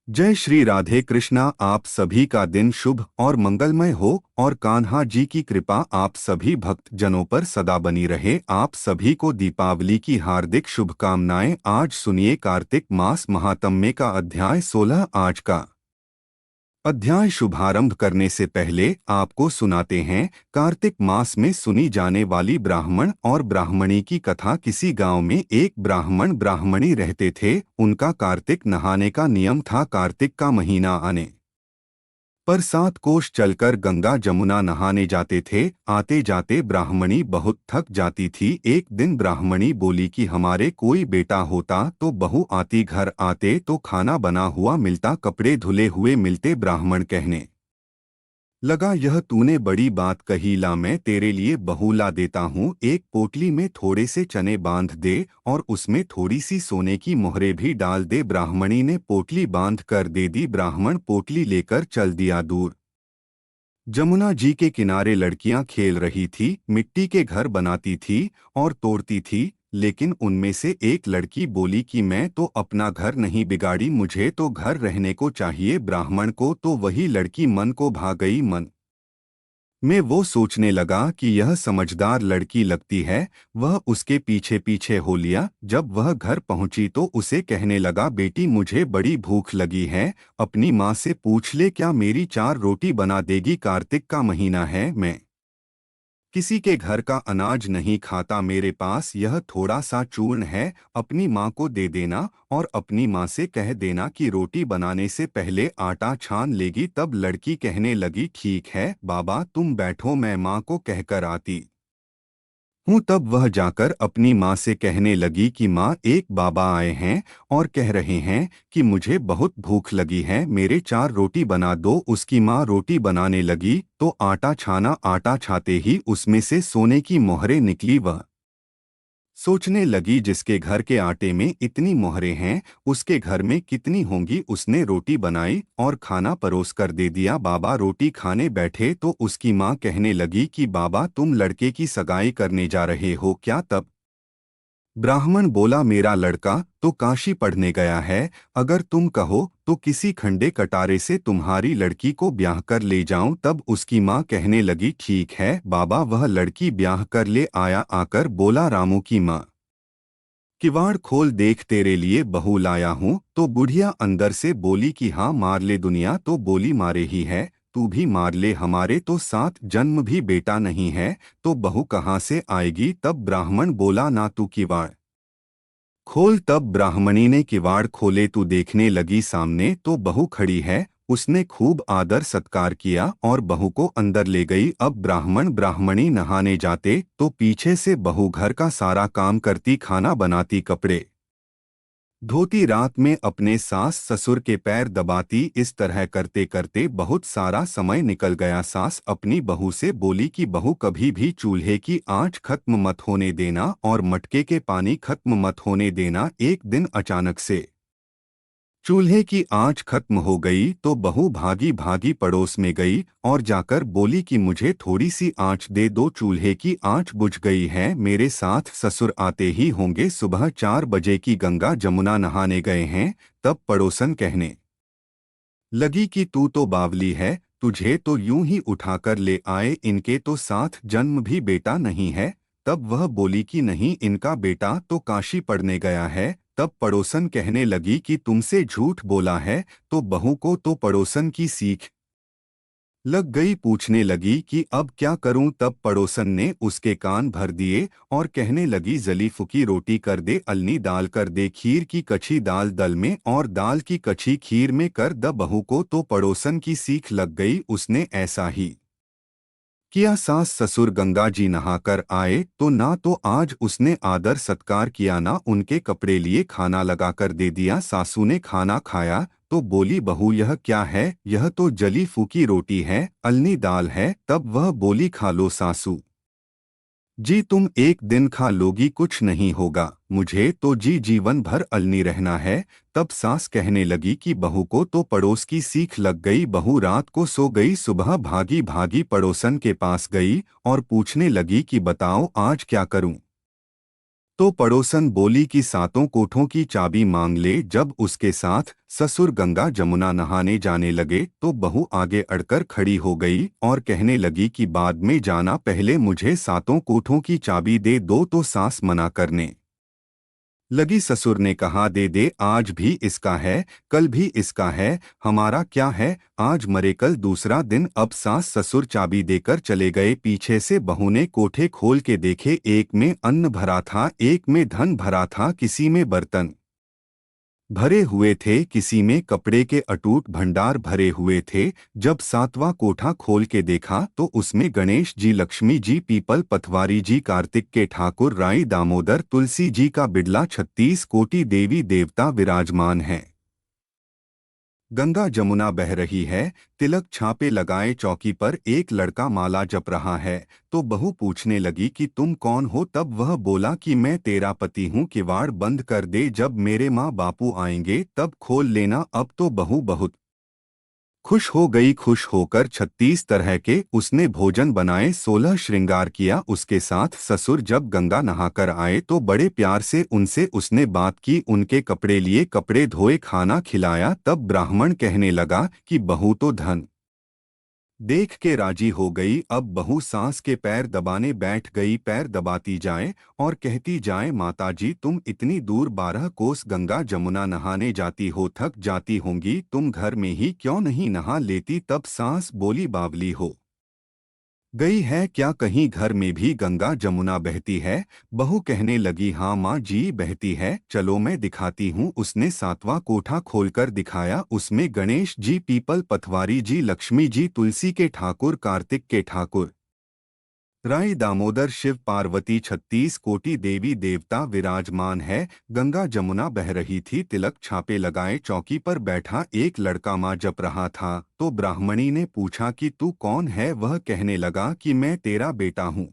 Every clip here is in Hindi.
जय श्री राधे कृष्णा। आप सभी का दिन शुभ और मंगलमय हो और कान्हा जी की कृपा आप सभी भक्त जनों पर सदा बनी रहे। आप सभी को दीपावली की हार्दिक शुभकामनाएं। आज सुनिए कार्तिक मास महात्म्य का अध्याय 16। आज का अध्याय शुभारंभ करने से पहले आपको सुनाते हैं कार्तिक मास में सुनी जाने वाली ब्राह्मण और ब्राह्मणी की कथा। किसी गांव में एक ब्राह्मण ब्राह्मणी रहते थे। उनका कार्तिक नहाने का नियम था। कार्तिक का महीना आने पर 7 कोस चलकर गंगा जमुना नहाने जाते थे। आते जाते ब्राह्मणी बहुत थक जाती थी। एक दिन ब्राह्मणी बोली कि हमारे कोई बेटा होता तो बहू आती, घर आते तो खाना बना हुआ मिलता, कपड़े धुले हुए मिलते। ब्राह्मण कहने लगा, यह तूने बड़ी बात कही। ला, मैं तेरे लिए बहू ला देता हूँ। एक पोटली में थोड़े से चने बांध दे और उसमें थोड़ी सी सोने की मोहरें भी डाल दे। ब्राह्मणी ने पोटली बांध कर दे दी। ब्राह्मण पोटली लेकर चल दिया दूर। जमुना जी के किनारे लड़कियां खेल रही थी, मिट्टी के घर बनाती थी और तोड़ती थी। लेकिन उनमें से एक लड़की बोली कि मैं तो अपना घर नहीं बिगाड़ी, मुझे तो घर रहने को चाहिए। ब्राह्मण को तो वही लड़की मन को भा गई। मन में वो सोचने लगा कि यह समझदार लड़की लगती है। वह उसके पीछे पीछे हो लिया। जब वह घर पहुंची तो उसे कहने लगा, बेटी मुझे बड़ी भूख लगी है, अपनी माँ से पूछ ले क्या मेरी 4 रोटी बना देगी। कार्तिक का महीना है, मैं किसी के घर का अनाज नहीं खाता। मेरे पास यह थोड़ा सा चूर्ण है, अपनी माँ को दे देना और अपनी माँ से कह देना कि रोटी बनाने से पहले आटा छान लेगी। तब लड़की कहने लगी, ठीक है बाबा, तुम बैठो, मैं माँ को कहकर आती हूँ। तब वह जाकर अपनी माँ से कहने लगी कि माँ, एक बाबा आए हैं और कह रहे हैं कि मुझे बहुत भूख लगी है, मेरे 4 रोटी बना दो। उसकी माँ रोटी बनाने लगी तो आटा छाना। आटा छाते ही उसमें से सोने की मोहरें निकली। वह सोचने लगी, जिसके घर के आटे में इतनी मोहरें हैं उसके घर में कितनी होंगी। उसने रोटी बनाई और खाना परोस कर दे दिया। बाबा रोटी खाने बैठे तो उसकी माँ कहने लगी कि बाबा, तुम लड़के की सगाई करने जा रहे हो क्या। तब ब्राह्मण बोला, मेरा लड़का तो काशी पढ़ने गया है, अगर तुम कहो तो किसी खंडे कटारे से तुम्हारी लड़की को ब्याह कर ले जाऊं। तब उसकी माँ कहने लगी, ठीक है बाबा। वह लड़की ब्याह कर ले आया। आकर बोला, रामू की माँ, किवाड़ खोल, देख तेरे लिए बहू लाया हूँ। तो बुढ़िया अंदर से बोली कि हाँ मार ले। दुनिया तो बोली मारे ही है, तू भी मार ले, हमारे तो 7 जन्म भी बेटा नहीं है तो बहू कहाँ से आएगी। तब ब्राह्मण बोला, ना तू किवाड़ खोल। तब ब्राह्मणी ने किवाड़ खोले तो देखने लगी, सामने तो बहू खड़ी है। उसने खूब आदर सत्कार किया और बहू को अंदर ले गई। अब ब्राह्मण ब्राह्मणी नहाने जाते तो पीछे से बहू घर का सारा काम करती, खाना बनाती, कपड़े धोती, रात में अपने सास ससुर के पैर दबाती। इस तरह करते करते बहुत सारा समय निकल गया। सास अपनी बहू से बोली कि बहू, कभी भी चूल्हे की आंच खत्म मत होने देना और मटके के पानी खत्म मत होने देना। एक दिन अचानक से चूल्हे की आंच खत्म हो गई तो बहू भागी भागी पड़ोस में गई और जाकर बोली कि मुझे थोड़ी सी आंच दे दो, चूल्हे की आंच बुझ गई है, मेरे साथ ससुर आते ही होंगे। सुबह 4 बजे की गंगा जमुना नहाने गए हैं। तब पड़ोसन कहने लगी कि तू तो बावली है, तुझे तो यूं ही उठाकर ले आए, इनके तो 7 जन्म भी बेटा नहीं है। तब वह बोली कि नहीं, इनका बेटा तो काशी पढ़ने गया है। तब पड़ोसन कहने लगी कि तुमसे झूठ बोला है। तो बहू को तो पड़ोसन की सीख लग गई, पूछने लगी कि अब क्या करूं। तब पड़ोसन ने उसके कान भर दिए और कहने लगी, जली फुकी रोटी कर दे, अलनी दाल कर दे, खीर की कच्ची दाल दल में और दाल की कच्ची खीर में कर द। बहू को तो पड़ोसन की सीख लग गई, उसने ऐसा ही किया। सास ससुर गंगा जी नहाकर आए तो ना तो आज उसने आदर सत्कार किया, ना उनके कपड़े लिए, खाना लगाकर दे दिया। सासू ने खाना खाया तो बोली, बहू यह क्या है, यह तो जली फूकी रोटी है, अलनी दाल है। तब वह बोली, खा लो सासू जी, तुम एक दिन खा लोगी, कुछ नहीं होगा, मुझे तो जी जीवन भर अलनी रहना है। तब सास कहने लगी कि बहू को तो पड़ोस की सीख लग गई। बहू रात को सो गई, सुबह भागी भागी पड़ोसन के पास गई और पूछने लगी कि बताओ आज क्या करूं। तो पड़ोसन बोली कि सातों कोठों की चाबी मांग ले। जब उसके साथ ससुर गंगा जमुना नहाने जाने लगे तो बहू आगे अड़कर खड़ी हो गई और कहने लगी कि बाद में जाना, पहले मुझे सातों कोठों की चाबी दे दो। तो सास मना करने लगी। ससुर ने कहा, दे दे, आज भी इसका है, कल भी इसका है, हमारा क्या है, आज मरे कल दूसरा दिन। अब सास ससुर चाबी देकर चले गए। पीछे से बहू ने कोठे खोल के देखे, एक में अन्न भरा था, एक में धन भरा था, किसी में बर्तन भरे हुए थे, किसी में कपड़े के अटूट भंडार भरे हुए थे। जब सातवां कोठा खोल के देखा तो उसमें गणेश जी, लक्ष्मी जी, पीपल पथवारी जी, कार्तिक के ठाकुर, राई दामोदर, तुलसी जी का बिड़ला, 36 कोटि देवी देवता विराजमान हैं। गंगा जमुना बह रही है, तिलक छापे लगाए चौकी पर एक लड़का माला जप रहा है। तो बहू पूछने लगी कि तुम कौन हो। तब वह बोला कि मैं तेरा पति हूँ, किवाड़ बंद कर दे, जब मेरे माँ बापू आएंगे तब खोल लेना। अब तो बहू बहुत खुश हो गई। खुश होकर 36 तरह के उसने भोजन बनाए, 16 श्रृंगार किया। उसके साथ ससुर जब गंगा नहाकर आए तो बड़े प्यार से उनसे उसने बात की, उनके कपड़े लिए, कपड़े धोए, खाना खिलाया। तब ब्राह्मण कहने लगा कि बहू तो धन देख के राजी हो गई। अब बहू सास के पैर दबाने बैठ गई। पैर दबाती जाए और कहती जाए, माताजी तुम इतनी दूर 12 कोस गंगा जमुना नहाने जाती हो, थक जाती होंगी, तुम घर में ही क्यों नहीं नहा लेती। तब सास बोली, बावली हो गई है क्या, कहीं घर में भी गंगा जमुना बहती है। बहू कहने लगी, हाँ माँ जी बहती है, चलो मैं दिखाती हूँ। उसने सातवां कोठा खोलकर दिखाया। उसमें गणेश जी, पीपल पथवारी जी, लक्ष्मी जी, तुलसी के ठाकुर, कार्तिक के ठाकुर, राई दामोदर, शिव पार्वती, 36 कोटि देवी देवता विराजमान है। गंगा जमुना बह रही थी, तिलक छापे लगाए चौकी पर बैठा एक लड़का माँ जप रहा था। तो ब्राह्मणी ने पूछा कि तू कौन है। वह कहने लगा कि मैं तेरा बेटा हूँ।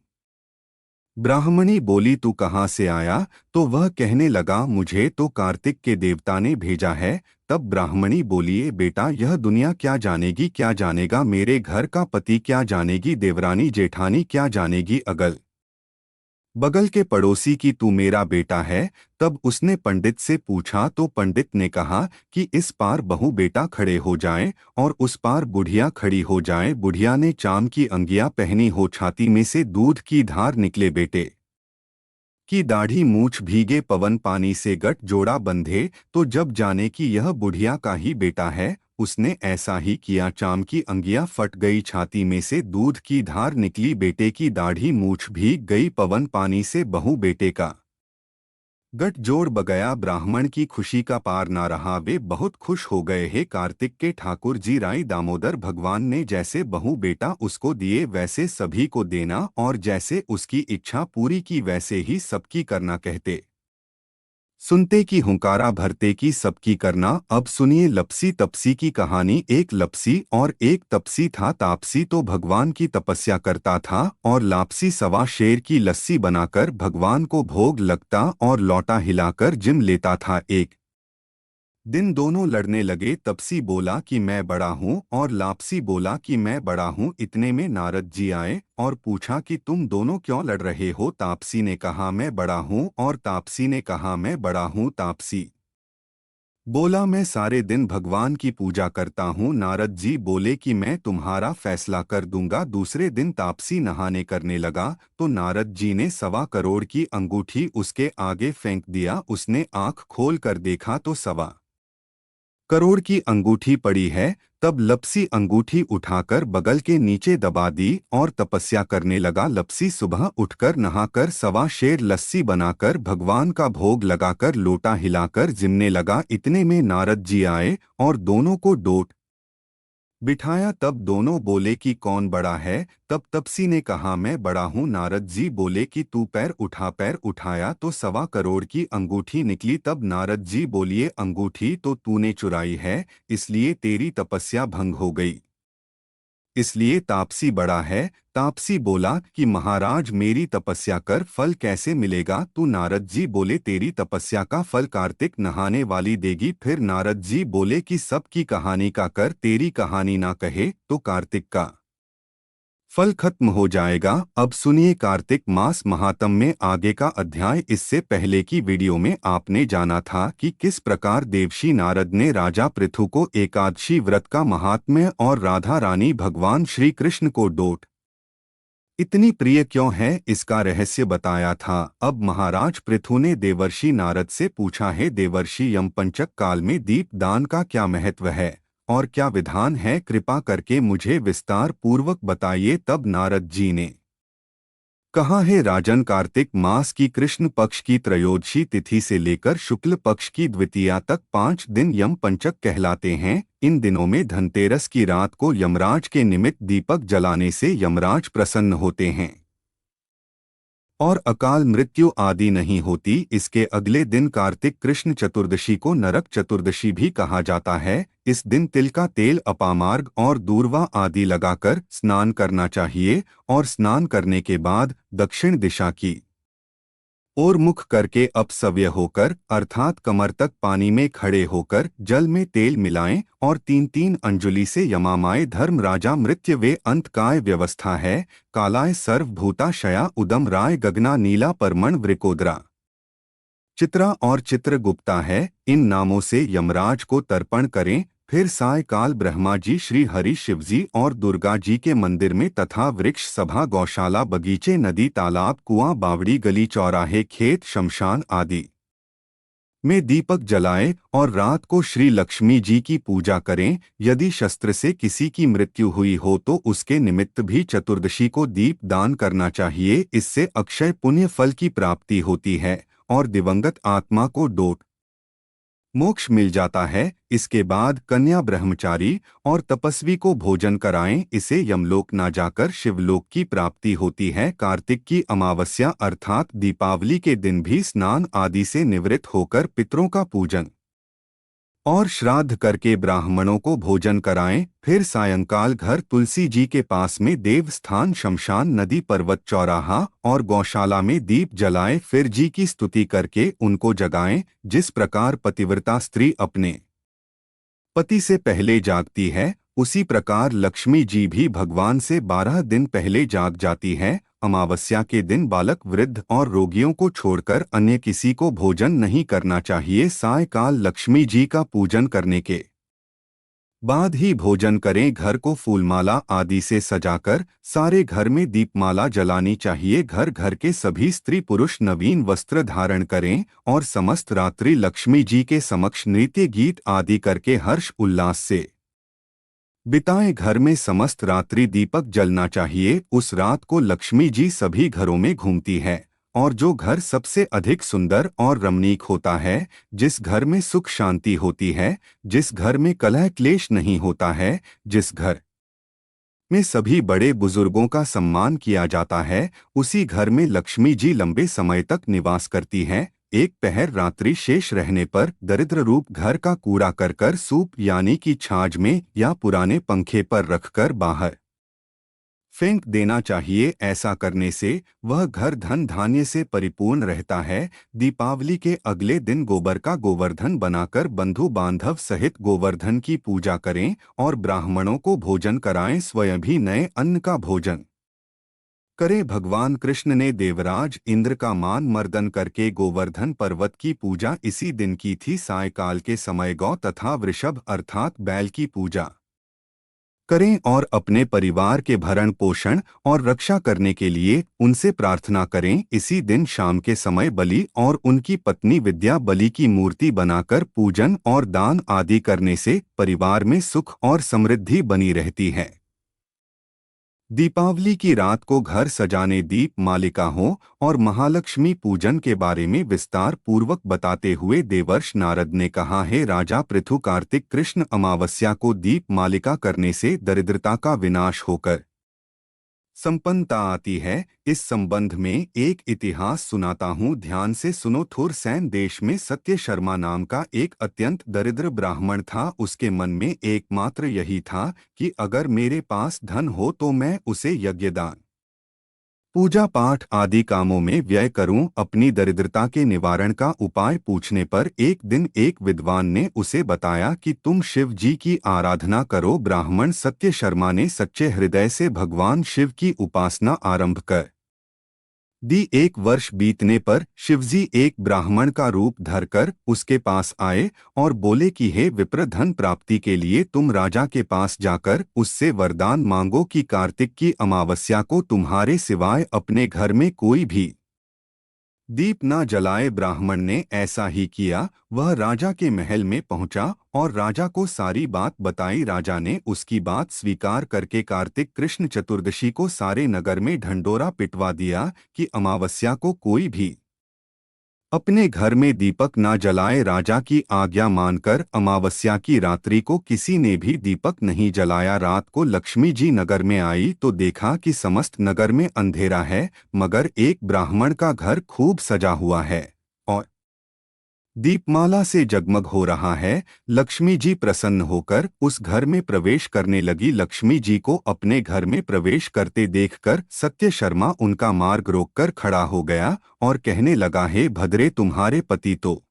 ब्राह्मणी बोली, तू कहाँ से आया। तो वह कहने लगा, मुझे तो कार्तिक के देवता ने भेजा है। तब ब्राह्मणी बोली, बेटा यह दुनिया क्या जानेगी, क्या जानेगा, मेरे घर का पति क्या जानेगी, देवरानी जेठानी क्या जानेगी, अगल बगल के पड़ोसी की तू मेरा बेटा है। तब उसने पंडित से पूछा तो पंडित ने कहा कि इस पार बहू बेटा खड़े हो जाएं और उस पार बुढ़िया खड़ी हो जाए। बुढ़िया ने चाम की अंगिया पहनी हो, छाती में से दूध की धार निकले, बेटे की दाढ़ी मूछ भीगे, पवन पानी से गठ जोड़ा बंधे। तो जब जाने कि यह बुढ़िया का ही बेटा है। उसने ऐसा ही किया, चाम की अंगिया फट गई, छाती में से दूध की धार निकली, बेटे की दाढ़ी मूछ भीग गई, पवन पानी से बहू बेटे का गठजोड़ बगया। ब्राह्मण की खुशी का पार ना रहा, वे बहुत खुश हो गए। हे कार्तिक के ठाकुर जी, राई दामोदर, भगवान ने जैसे बहू बेटा उसको दिए वैसे सभी को देना, और जैसे उसकी इच्छा पूरी की वैसे ही सबकी करना। कहते सुनते की हुंकारा, भरते की सबकी करना। अब सुनिए लपसी तपसी की कहानी। एक लपसी और एक तपसी था। तापसी तो भगवान की तपस्या करता था और लापसी सवा शेर की लस्सी बनाकर भगवान को भोग लगता और लौटा हिलाकर जिम लेता था। एक दिन दोनों लड़ने लगे। तपसी बोला कि मैं बड़ा हूँ और लापसी बोला कि मैं बड़ा हूँ। इतने में नारद जी आए और पूछा कि तुम दोनों क्यों लड़ रहे हो। तापसी ने कहा मैं बड़ा हूँ और तापसी ने कहा मैं बड़ा हूँ। तापसी बोला मैं सारे दिन भगवान की पूजा करता हूँ। नारद जी बोले कि मैं तुम्हारा फैसला कर दूंगा। दूसरे दिन तापसी नहाने करने लगा तो नारद जी ने 1.25 करोड़ की अंगूठी उसके आगे फेंक दिया। उसने आंख खोल कर देखा तो 1.25 करोड़ की अंगूठी पड़ी है। तब लपसी अंगूठी उठाकर बगल के नीचे दबा दी और तपस्या करने लगा। लपसी सुबह उठकर नहाकर 1.25 शेर लस्सी बनाकर भगवान का भोग लगाकर लोटा हिलाकर जिमने लगा। इतने में नारद जी आए और दोनों को डोट बिठाया। तब दोनों बोले कि कौन बड़ा है। तब तपसी ने कहा मैं बड़ा हूँ। नारद जी बोले कि तू पैर उठा। पैर उठाया तो 1.25 करोड़ की अंगूठी निकली। तब नारद जी बोलिए अंगूठी तो तूने चुराई है, इसलिए तेरी तपस्या भंग हो गई, इसलिए तापसी बड़ा है। तापसी बोला कि महाराज मेरी तपस्या कर फल कैसे मिलेगा। तू नारद जी बोले तेरी तपस्या का फल कार्तिक नहाने वाली देगी। फिर नारद जी बोले कि सबकी कहानी का कर, तेरी कहानी ना कहे तो कार्तिक का फल खत्म हो जाएगा। अब सुनिए कार्तिक मास महात्म्य में आगे का अध्याय। इससे पहले की वीडियो में आपने जाना था कि किस प्रकार देवर्षि नारद ने राजा पृथु को एकादशी व्रत का महात्म्य और राधा रानी भगवान श्री कृष्ण को डोट इतनी प्रिय क्यों है इसका रहस्य बताया था। अब महाराज पृथु ने देवर्षि नारद से पूछा है, देवर्षि यमपंचक काल में दीप दान का क्या महत्व है और क्या विधान है, कृपा करके मुझे विस्तार पूर्वक बताइए। तब नारद जी ने कहा है, राजन, कार्तिक मास की कृष्ण पक्ष की त्रयोदशी तिथि से लेकर शुक्ल पक्ष की द्वितीया तक 5 दिन यम पंचक कहलाते हैं। इन दिनों में धनतेरस की रात को यमराज के निमित्त दीपक जलाने से यमराज प्रसन्न होते हैं और अकाल मृत्यु आदि नहीं होती। इसके अगले दिन कार्तिक कृष्ण चतुर्दशी को नरक चतुर्दशी भी कहा जाता है। इस दिन तिल का तेल, अपामार्ग और दूर्वा आदि लगाकर स्नान करना चाहिए और स्नान करने के बाद दक्षिण दिशा की और मुख करके अपसव्य होकर अर्थात कमर तक पानी में खड़े होकर जल में तेल मिलाएं और 3-3 अंजुलि से यमामाय धर्म राजा मृत्यु वे अंत काय व्यवस्था है, कालाय सर्वभूताशया उदम राय गगना नीला परमण वृकोदरा चित्रा और चित्रगुप्ता है। इन नामों से यमराज को तर्पण करें। फिर सायकाल ब्रह्मा जी, श्री हरि, शिवजी और दुर्गा जी के मंदिर में तथा वृक्ष सभा, गौशाला, बगीचे, नदी, तालाब, कुआं, बावड़ी, गली, चौराहे, खेत, शमशान आदि में दीपक जलाएं और रात को श्री लक्ष्मी जी की पूजा करें। यदि शस्त्र से किसी की मृत्यु हुई हो तो उसके निमित्त भी चतुर्दशी को दीप दान करना चाहिए। इससे अक्षय पुण्य फल की प्राप्ति होती है और दिवंगत आत्मा को डोट मोक्ष मिल जाता है। इसके बाद कन्या, ब्रह्मचारी और तपस्वी को भोजन कराएं, इसे यमलोक ना जाकर शिवलोक की प्राप्ति होती है। कार्तिक की अमावस्या अर्थात दीपावली के दिन भी स्नान आदि से निवृत्त होकर पितरों का पूजन और श्राद्ध करके ब्राह्मणों को भोजन कराएं। फिर सायंकाल घर तुलसी जी के पास में देव स्थान, शमशान, नदी, पर्वत, चौराहा और गौशाला में दीप जलाएं। फिर जी की स्तुति करके उनको जगाएं। जिस प्रकार पतिव्रता स्त्री अपने पति से पहले जागती है, उसी प्रकार लक्ष्मी जी भी भगवान से 12 दिन पहले जाग जाती है। अमावस्या के दिन बालक, वृद्ध और रोगियों को छोड़कर अन्य किसी को भोजन नहीं करना चाहिए। सायकाल लक्ष्मी जी का पूजन करने के बाद ही भोजन करें। घर को फूलमाला आदि से सजाकर सारे घर में दीपमाला जलानी चाहिए। घर घर के सभी स्त्री पुरुष नवीन वस्त्र धारण करें और समस्त रात्रि लक्ष्मी जी के समक्ष नृत्य, गीत आदि करके हर्ष उल्लास से बिताएं। घर में समस्त रात्रि दीपक जलना चाहिए। उस रात को लक्ष्मी जी सभी घरों में घूमती है और जो घर सबसे अधिक सुंदर और रमणीक होता है, जिस घर में सुख शांति होती है, जिस घर में कलह क्लेश नहीं होता है, जिस घर में सभी बड़े बुजुर्गों का सम्मान किया जाता है, उसी घर में लक्ष्मी जी लंबे समय तक निवास करती हैं। एक पहर रात्रि शेष रहने पर दरिद्र रूप घर का कूड़ा कर सूप यानी कि छाछ में या पुराने पंखे पर रखकर बाहर फेंक देना चाहिए। ऐसा करने से वह घर धन धान्य से परिपूर्ण रहता है। दीपावली के अगले दिन गोबर का गोवर्धन बनाकर बंधु बांधव सहित गोवर्धन की पूजा करें और ब्राह्मणों को भोजन कराएं। स्वयं भी नए अन्न का भोजन करें। भगवान कृष्ण ने देवराज इंद्र का मान मर्दन करके गोवर्धन पर्वत की पूजा इसी दिन की थी। सायकाल के समय गौ तथा वृषभ अर्थात बैल की पूजा करें और अपने परिवार के भरण पोषण और रक्षा करने के लिए उनसे प्रार्थना करें। इसी दिन शाम के समय बलि और उनकी पत्नी विद्या बलि की मूर्ति बनाकर पूजन और दान आदि करने से परिवार में सुख और समृद्धि बनी रहती है। दीपावली की रात को घर सजाने, दीप मालिका हो और महालक्ष्मी पूजन के बारे में विस्तार पूर्वक बताते हुए देवर्षि नारद ने कहा है, राजा पृथु, कार्तिक कृष्ण अमावस्या को दीप मालिका करने से दरिद्रता का विनाश होकर संपन्नता आती है। इस संबंध में एक इतिहास सुनाता हूँ, ध्यान से सुनो। थुरसैन देश में सत्य शर्मा नाम का एक अत्यंत दरिद्र ब्राह्मण था। उसके मन में एकमात्र यही था कि अगर मेरे पास धन हो तो मैं उसे यज्ञदान पूजा पाठ आदि कामों में व्यय करूं। अपनी दरिद्रता के निवारण का उपाय पूछने पर एक दिन एक विद्वान ने उसे बताया कि तुम शिव जी की आराधना करो। ब्राह्मण सत्य शर्मा ने सच्चे हृदय से भगवान शिव की उपासना आरंभ कर दी। एक वर्ष बीतने पर शिवजी एक ब्राह्मण का रूप धरकर उसके पास आए और बोले कि हे विप्र, धन प्राप्ति के लिए तुम राजा के पास जाकर उससे वरदान मांगो कि कार्तिक की अमावस्या को तुम्हारे सिवाय अपने घर में कोई भी दीप न जलाए। ब्राह्मण ने ऐसा ही किया। वह राजा के महल में पहुंचा और राजा को सारी बात बताई। राजा ने उसकी बात स्वीकार करके कार्तिक कृष्ण चतुर्दशी को सारे नगर में ढंढोरा पिटवा दिया कि अमावस्या को कोई भी अपने घर में दीपक न जलाए। राजा की आज्ञा मानकर अमावस्या की रात्रि को किसी ने भी दीपक नहीं जलाया। रात को लक्ष्मी जी नगर में आई तो देखा कि समस्त नगर में अंधेरा है, मगर एक ब्राह्मण का घर खूब सजा हुआ है और दीपमाला से जगमग हो रहा है। लक्ष्मी जी प्रसन्न होकर उस घर में प्रवेश करने लगी। लक्ष्मी जी को अपने घर में प्रवेश करते देखकर सत्य शर्मा उनका मार्ग रोककर खड़ा हो गया और कहने लगा, हे भद्रे, तुम्हारे पति तो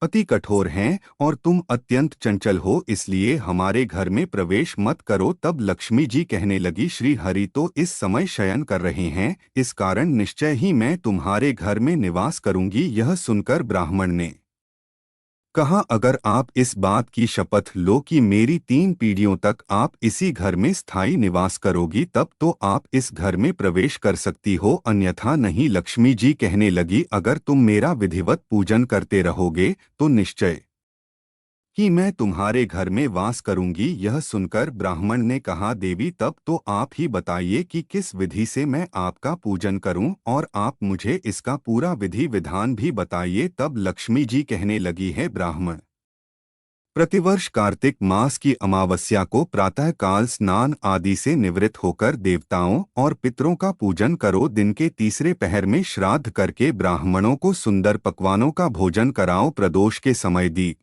अति कठोर हैं और तुम अत्यंत चंचल हो, इसलिए हमारे घर में प्रवेश मत करो। तब लक्ष्मी जी कहने लगी, श्री हरि तो इस समय शयन कर रहे हैं, इस कारण निश्चय ही मैं तुम्हारे घर में निवास करूंगी। यह सुनकर ब्राह्मण ने कहा, अगर आप इस बात की शपथ लो कि मेरी 3 पीढ़ियों तक आप इसी घर में स्थायी निवास करोगी, तब तो आप इस घर में प्रवेश कर सकती हो, अन्यथा नहीं। लक्ष्मी जी कहने लगी, अगर तुम मेरा विधिवत पूजन करते रहोगे तो निश्चय कि मैं तुम्हारे घर में वास करूंगी। यह सुनकर ब्राह्मण ने कहा, देवी, तब तो आप ही बताइए कि किस विधि से मैं आपका पूजन करूं और आप मुझे इसका पूरा विधि विधान भी बताइए। तब लक्ष्मी जी कहने लगी, है ब्राह्मण, प्रतिवर्ष कार्तिक मास की अमावस्या को प्रातः काल स्नान आदि से निवृत्त होकर देवताओं और पितरों का पूजन करो। दिन के तीसरे पहर में श्राद्ध करके ब्राह्मणों को सुंदर पकवानों का भोजन कराओ। प्रदोष के समय दीप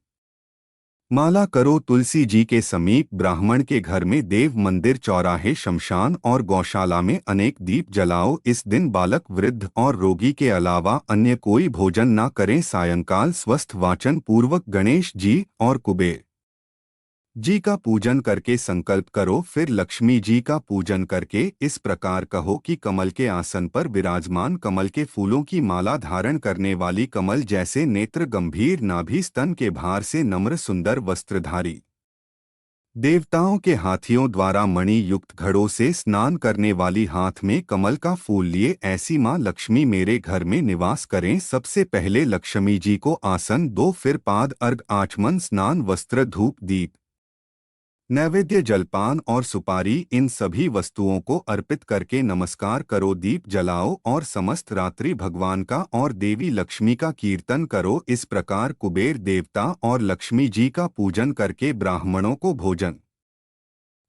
माला करो। तुलसी जी के समीप ब्राह्मण के घर में देव मंदिर, चौराहे, शमशान और गौशाला में अनेक दीप जलाओ। इस दिन बालक, वृद्ध और रोगी के अलावा अन्य कोई भोजन न करें। सायंकाल स्वस्थ वाचन पूर्वक गणेश जी और कुबेर जी का पूजन करके संकल्प करो। फिर लक्ष्मी जी का पूजन करके इस प्रकार कहो कि कमल के आसन पर विराजमान, कमल के फूलों की माला धारण करने वाली, कमल जैसे नेत्र, गंभीर नाभि, स्तन के भार से नम्र सुंदर वस्त्रधारी, देवताओं के हाथियों द्वारा मणि युक्त घड़ों से स्नान करने वाली, हाथ में कमल का फूल लिए, ऐसी माँ लक्ष्मी मेरे घर में निवास करें। सबसे पहले लक्ष्मी जी को आसन दो, फिर पाद अर्घ, आचमन, स्नान, वस्त्र, धूप, दीप, नैवेद्य, जलपान और सुपारी, इन सभी वस्तुओं को अर्पित करके नमस्कार करो। दीप जलाओ और समस्त रात्रि भगवान का और देवी लक्ष्मी का कीर्तन करो। इस प्रकार कुबेर देवता और लक्ष्मी जी का पूजन करके ब्राह्मणों को भोजन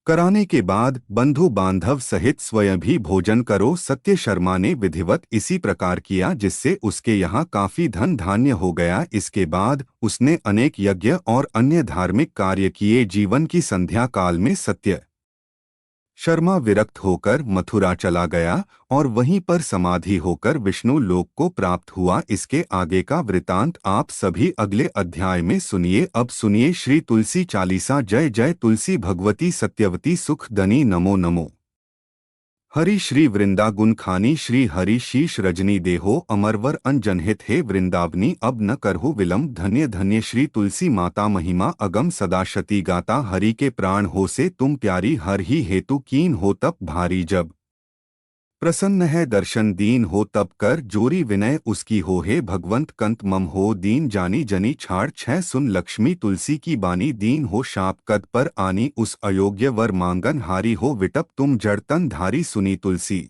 कराने के बाद बंधु बांधव सहित स्वयं भी भोजन करो। सत्य शर्मा ने विधिवत इसी प्रकार किया, जिससे उसके यहाँ काफी धन धान्य हो गया। इसके बाद उसने अनेक यज्ञ और अन्य धार्मिक कार्य किए। जीवन की संध्या काल में सत्य शर्मा विरक्त होकर मथुरा चला गया और वहीं पर समाधि होकर विष्णु लोक को प्राप्त हुआ। इसके आगे का वृतांत आप सभी अगले अध्याय में सुनिए। अब सुनिए श्री तुलसी चालीसा। जय जय तुलसी भगवती सत्यवती सुख दनी, नमो नमो हरि। श्री वृंदागुन खानी, श्री हरि शीश रजनी देहो, अमरवर अनजनहित, हे वृंदावनी अब न करहु विलम्ब। धन्य धन्य श्री तुलसी माता, महिमा अगम सदा शती गाता। हरि के प्राण हो से तुम प्यारी, हर ही हेतु कीन हो तप भारी। जब प्रसन्न है दर्शन दीन हो, तब कर जोरी विनय उसकी हो। हे भगवंत कंत मम हो दीन, जानी जनी छाड़ छह सुन। लक्ष्मी तुलसी की बानी, दीन हो शाप कद पर आनी। उस अयोग्य वर मांगन हारी हो, विटप तुम जड़तन धारी। सुनी तुलसी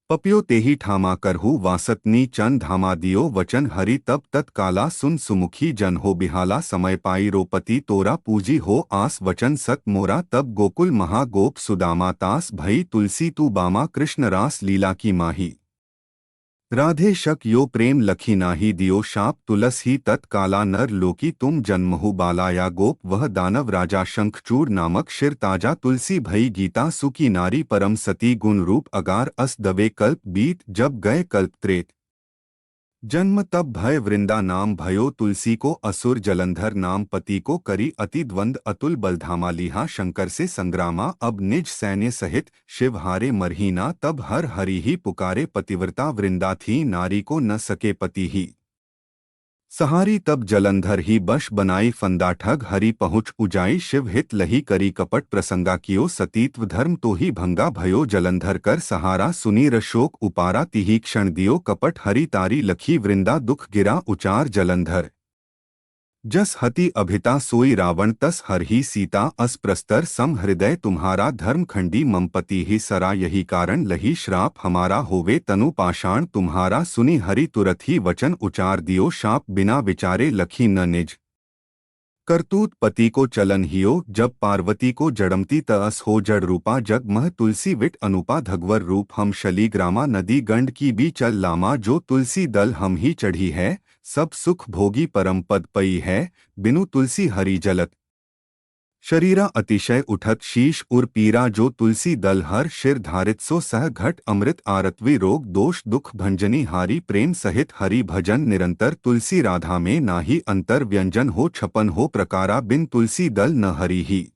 पपियो तेहि ठामा करहु, वासतनी चन धामा दियो वचन। हरि तब तत्काला सुन, सुमुखी जन हो बिहाला। समय पाई रोपति तोरा, पूजी हो आस वचन सत मोरा। तब गोकुल महागोप सुदामा, तास भई तुलसी तू बामा। कृष्ण रास लीला की माही, राधे शक यो प्रेम लखी नाही दियो शाप तुलस ही तत्काला नर लोकी तुम जन्महु बालाया गोप वह दानव राजा शंखचूड़ नामक शिर ताजा तुलसी भई गीता सुकी नारी परम सती गुण रूप अगार अस दवे कल्प बीत जब गए कल्प त्रेत जन्म तब भय वृंदा नाम भयो तुलसी को असुर जलंधर नाम पति को करी अति द्वंद अतुल बलधामा लिहा शंकर से संग्रामा अब निज सैन्य सहित शिव हारे मरहीना तब हर हरि ही पुकारे पतिव्रता वृंदा थी नारी को न सके पति ही सहारी तब जलंधर ही बश बनाई फंदा ठग हरि पहुँच उजाई शिव हित लही करी कपट प्रसंगा कियो सतीत्व धर्म तो ही भंगा भयो जलंधर कर सहारा सुनीर शोक उपारा तिही क्षण दियो कपट हरि तारी लखी वृंदा दुख गिरा उचार जलंधर जस हति अभिता सोई रावण तस हर ही सीता अस प्रस्तर सम हृदय तुम्हारा धर्म खंडी ममपति ही सरा यही कारण लही श्राप हमारा होवे तनु पाषाण तुम्हारा सुनी हरि तुरत ही वचन उचार दियो शाप बिना विचारे लखी न निज करतूत पति को चलन हियो जब पार्वती को जड़मती तअस हो जड़ रूपा जग मह तुलसी विट अनुपा धगवर रूप हम शलीग्रामा नदी गंड की भी चल लामा जो तुलसी दल हम ही चढ़ी है सब सुख भोगी परम पद पई है बिनु तुलसी हरि जलत शरीरा अतिशय उठत शीश उर पीरा जो तुलसी दल हर शिर धारित सो सह घट अमृत आरत्वी रोग दोष दुख भंजनी हारी प्रेम सहित हरि भजन निरंतर तुलसी राधा में नाही अंतर व्यंजन हो छपन हो प्रकारा बिन तुलसी दल न हरि ही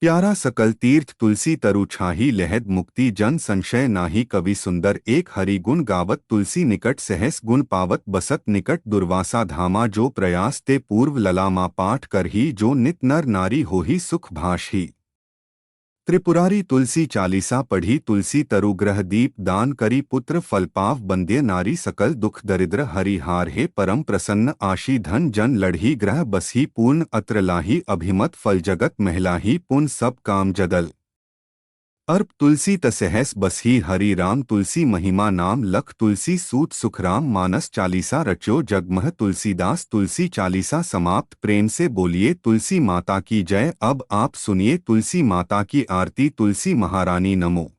प्यारा सकल तीर्थ तुलसी तरु छाही लहद मुक्ति जन संशय नाही कवि सुंदर एक हरि गुण गावत तुलसी निकट सहस गुण पावत बसत निकट दुर्वासा धामा जो प्रयास ते पूर्व ललामा पाठ कर ही जो नित नर नारी हो ही सुख भाष ही त्रिपुरारी तुलसी चालीसा पढ़ी तुलसी तरु ग्रह दीप दान करी पुत्र फल पाव बंद्य नारी सकल दुख दरिद्र हरिहार हे परम प्रसन्न आशी धन जन लढ़ी ग्रह बसही पूर्ण अत्र लाही अभिमत फल जगत महलाही पुन सब काम जदल अर्प तुलसी तसहस बसही हरि राम तुलसी महिमा नाम लख तुलसी सूत सुखराम मानस चालीसा रचो जगमह तुलसीदास तुलसी चालीसा समाप्त प्रेम से बोलिए तुलसी माता की जय अब आप सुनिए तुलसी माता की आरती तुलसी महारानी नमो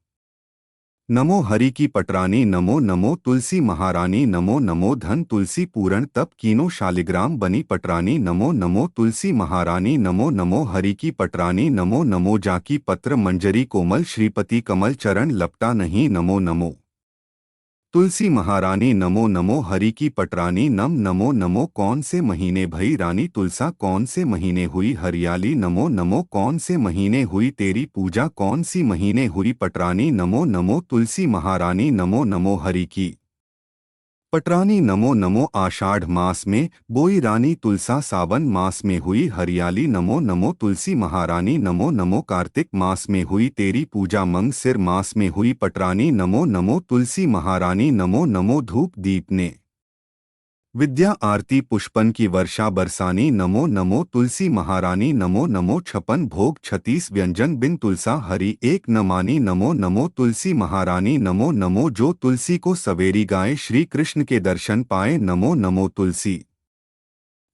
नमो हरि की पटरानी नमो नमो तुलसी महारानी नमो नमो धन तुलसी पूरण तप कीनो शालिग्राम बनी पटरानी नमो नमो तुलसी महारानी नमो नमो हरि की पटरानी नमो नमो जाकी पत्र मंजरी कोमल श्रीपति कमल चरण लपटा नहीं नमो नमो तुलसी महारानी नमो नमो हरि की पटरानी नमो नमो कौन से महीने भई रानी तुलसा कौन से महीने हुई हरियाली नमो नमो कौन से महीने हुई तेरी पूजा कौन सी महीने हुई पटरानी नमो नमो तुलसी महारानी नमो नमो हरि की पटरानी नमो नमो आषाढ़ मास में बोई रानी तुलसा सावन मास में हुई हरियाली नमो नमो तुलसी महारानी नमो नमो कार्तिक मास में हुई तेरी पूजा मंग सिर मास में हुई पटरानी नमो नमो तुलसी महारानी नमो नमो धूप दीप ने विद्या आरती पुष्पन की वर्षा बरसानी नमो नमो तुलसी महारानी नमो नमो छपन भोग 36 व्यंजन बिन तुलसा हरि एक न मानी नमो नमो तुलसी महारानी नमो नमो जो तुलसी को सवेरी गाए श्री कृष्ण के दर्शन पाए नमो नमो तुलसी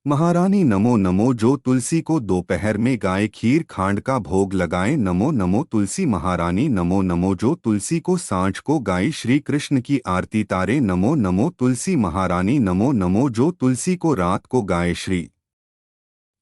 महारानी नमो नमो जो तुलसी को दोपहर में गाय खीर खांड का भोग लगाए नमो नमो तुलसी महारानी नमो नमो जो तुलसी को सांझ को गाई श्री कृष्ण की आरती तारे नमो नमो तुलसी महारानी नमो नमो जो तुलसी को रात को गाए श्री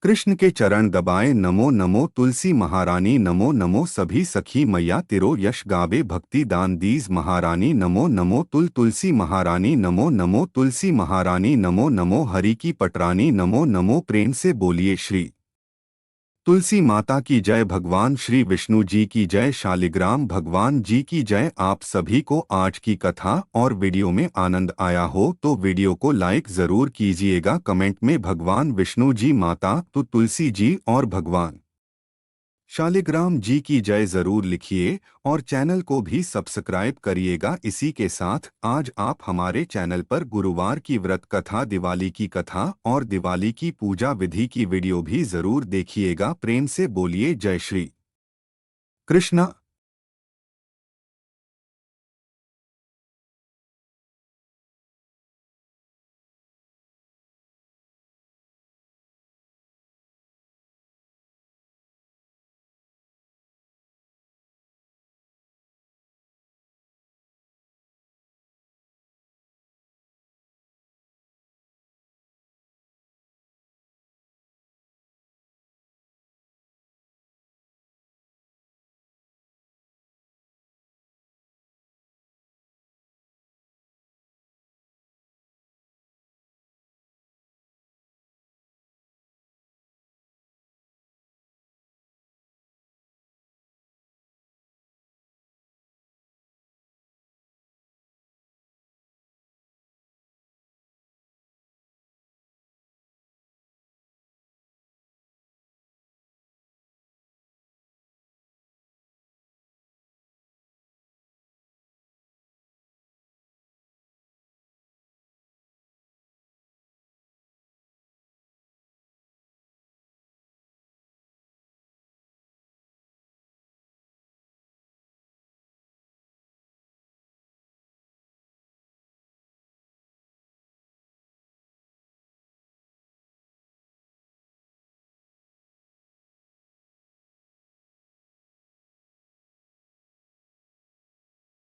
कृष्ण के चरण दबाए नमो नमो तुलसी महारानी नमो नमो सभी सखी मैया तिरो यश गावे भक्ति दान दीज महारानी नमो नमो तुलसी महारानी नमो नमो तुलसी महारानी नमो नमो हरि की पटरानी नमो नमो प्रेम से बोलिए श्री तुलसी माता की जय भगवान श्री विष्णु जी की जय शालिग्राम भगवान जी की जय। आप सभी को आज की कथा और वीडियो में आनंद आया हो तो वीडियो को लाइक जरूर कीजिएगा। कमेंट में भगवान विष्णु जी माता तो तुलसी जी और भगवान शालिग्राम जी की जय जरूर लिखिए और चैनल को भी सब्सक्राइब करिएगा। इसी के साथ आज आप हमारे चैनल पर गुरुवार की व्रत कथा, दिवाली की कथा और दिवाली की पूजा विधि की वीडियो भी जरूर देखिएगा। प्रेम से बोलिए जय श्री कृष्णा।